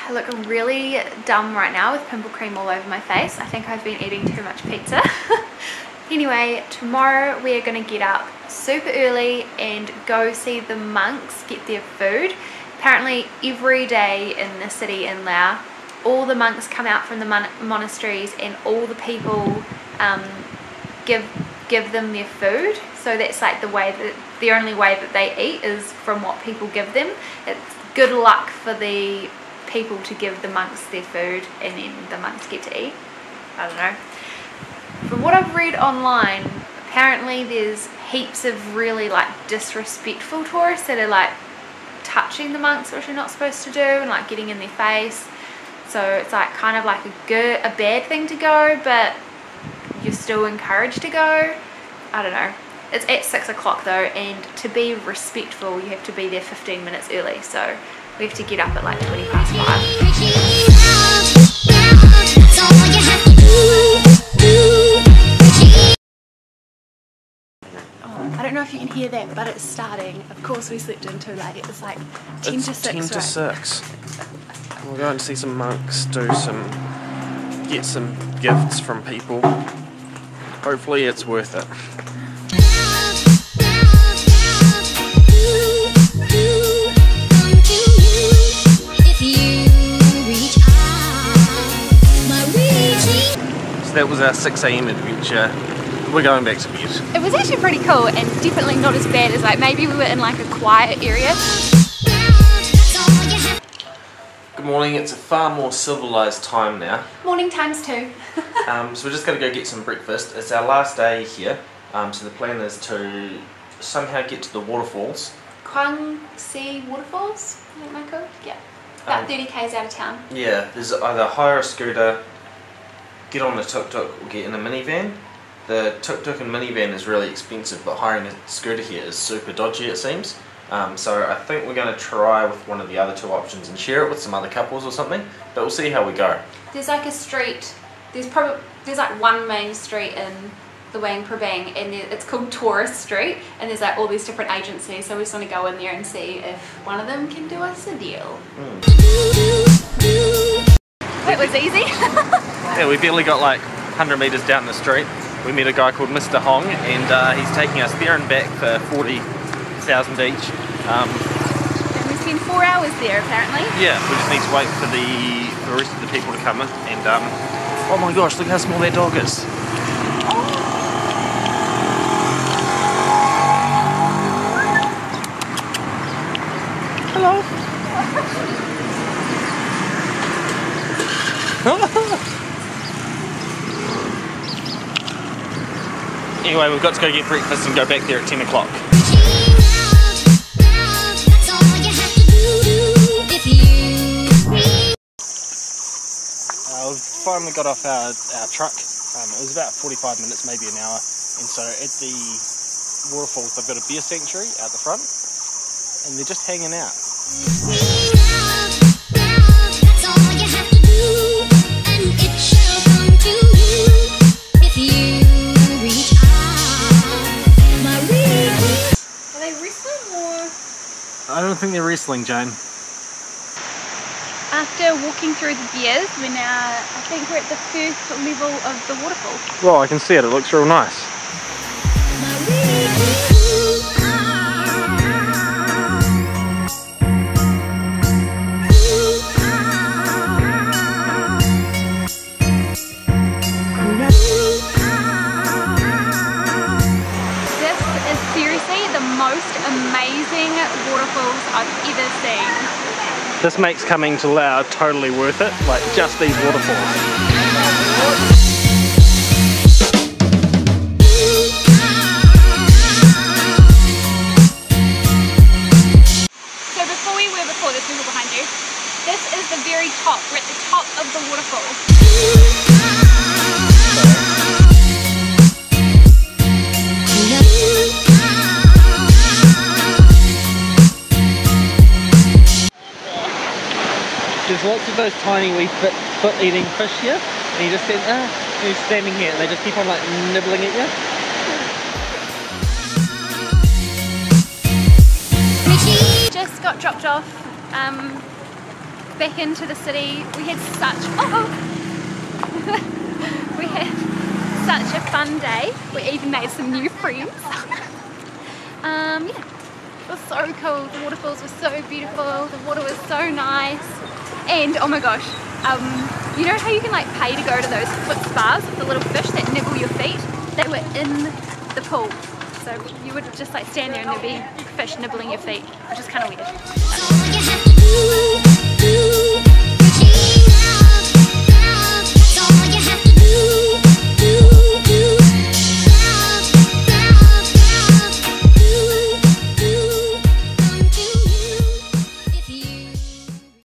I look really dumb right now with pimple cream all over my face. I think I've been eating too much pizza. Anyway, tomorrow we are going to get up super early and go see the monks get their food. Apparently every day in the city in Laos, all the monks come out from the monasteries and all the people give them their food. So that's like the only way that they eat is from what people give them. It's good luck for the people to give the monks their food and then the monks get to eat. I don't know. From what I've read online, apparently there's heaps of really like disrespectful tourists that are like touching the monks, which you're not supposed to do, and like getting in their face. So it's like kind of like a bad thing to go, but you're still encouraged to go. I don't know. It's at 6 o'clock though, and to be respectful you have to be there 15 minutes early, so we have to get up at like 5:20. I don't know if you can hear that, but it's starting. Of course we slept in too late. It's like 10 to 6, 10 to right? 6. We'll go and see some monks, get some gifts from people. Hopefully it's worth it. So that was our 6 AM adventure. We're going back to bed. It was actually pretty cool and definitely not as bad as like maybe we were in like a quiet area. Good morning, it's a far more civilised time now. Morning times 2. So we're just going to go get some breakfast. It's our last day here, so the plan is to somehow get to the waterfalls. Kuang Si Waterfalls, is that my code? Yeah. About 30 k's out of town. Yeah, there's either hire a scooter, get on a tuk-tuk or get in a minivan. The tuk-tuk and minivan is really expensive, but hiring a scooter here is super dodgy it seems. So I think we're going to try with one of the other 2 options and share it with some other couples or something, but we'll see how we go. There's like a street, there's like one main street in Luang Prabang, and it's called Tourist Street, and there's like all these different agencies, so we just want to go in there and see if one of them can do us a deal. It was easy. Yeah, we barely got like 100 metres down the street. We met a guy called Mr. Hong, and he's taking us there and back for 40,000 each. And we spent 4 hours there apparently. Yeah, we just need to wait for the rest of the people to come in, and oh my gosh, look how small that dog is. Hello. Anyway, we've got to go get breakfast and go back there at 10 o'clock. We've finally got off our truck. It was about 45 minutes, maybe an hour. And so at the waterfalls, they've got a beer sanctuary out the front, and they're just hanging out. Are they wrestling or? I don't think they're wrestling, Jane. After walking through the gears, we're now, I think we're at the first level of the waterfall. Well, I can see it. It looks real nice. This is seriously the most amazing waterfalls I've ever seen. This makes coming to Laos totally worth it, like just these waterfalls. So before there's people behind you, this is the very top, we're at the top of the waterfall. There's lots of those tiny wee foot-eating fish here, and you just stand, you're standing here, and they just keep on like nibbling at you. Just got dropped off back into the city. We had such we had such a fun day. We even made some new friends. Yeah, it was so cool. The waterfalls were so beautiful. The water was so nice. And oh my gosh, you know how you can like pay to go to those foot spas with the little fish that nibble your feet? They were in the pool. So you would just like stand there and there'd be fish nibbling your feet, which is kind of weird.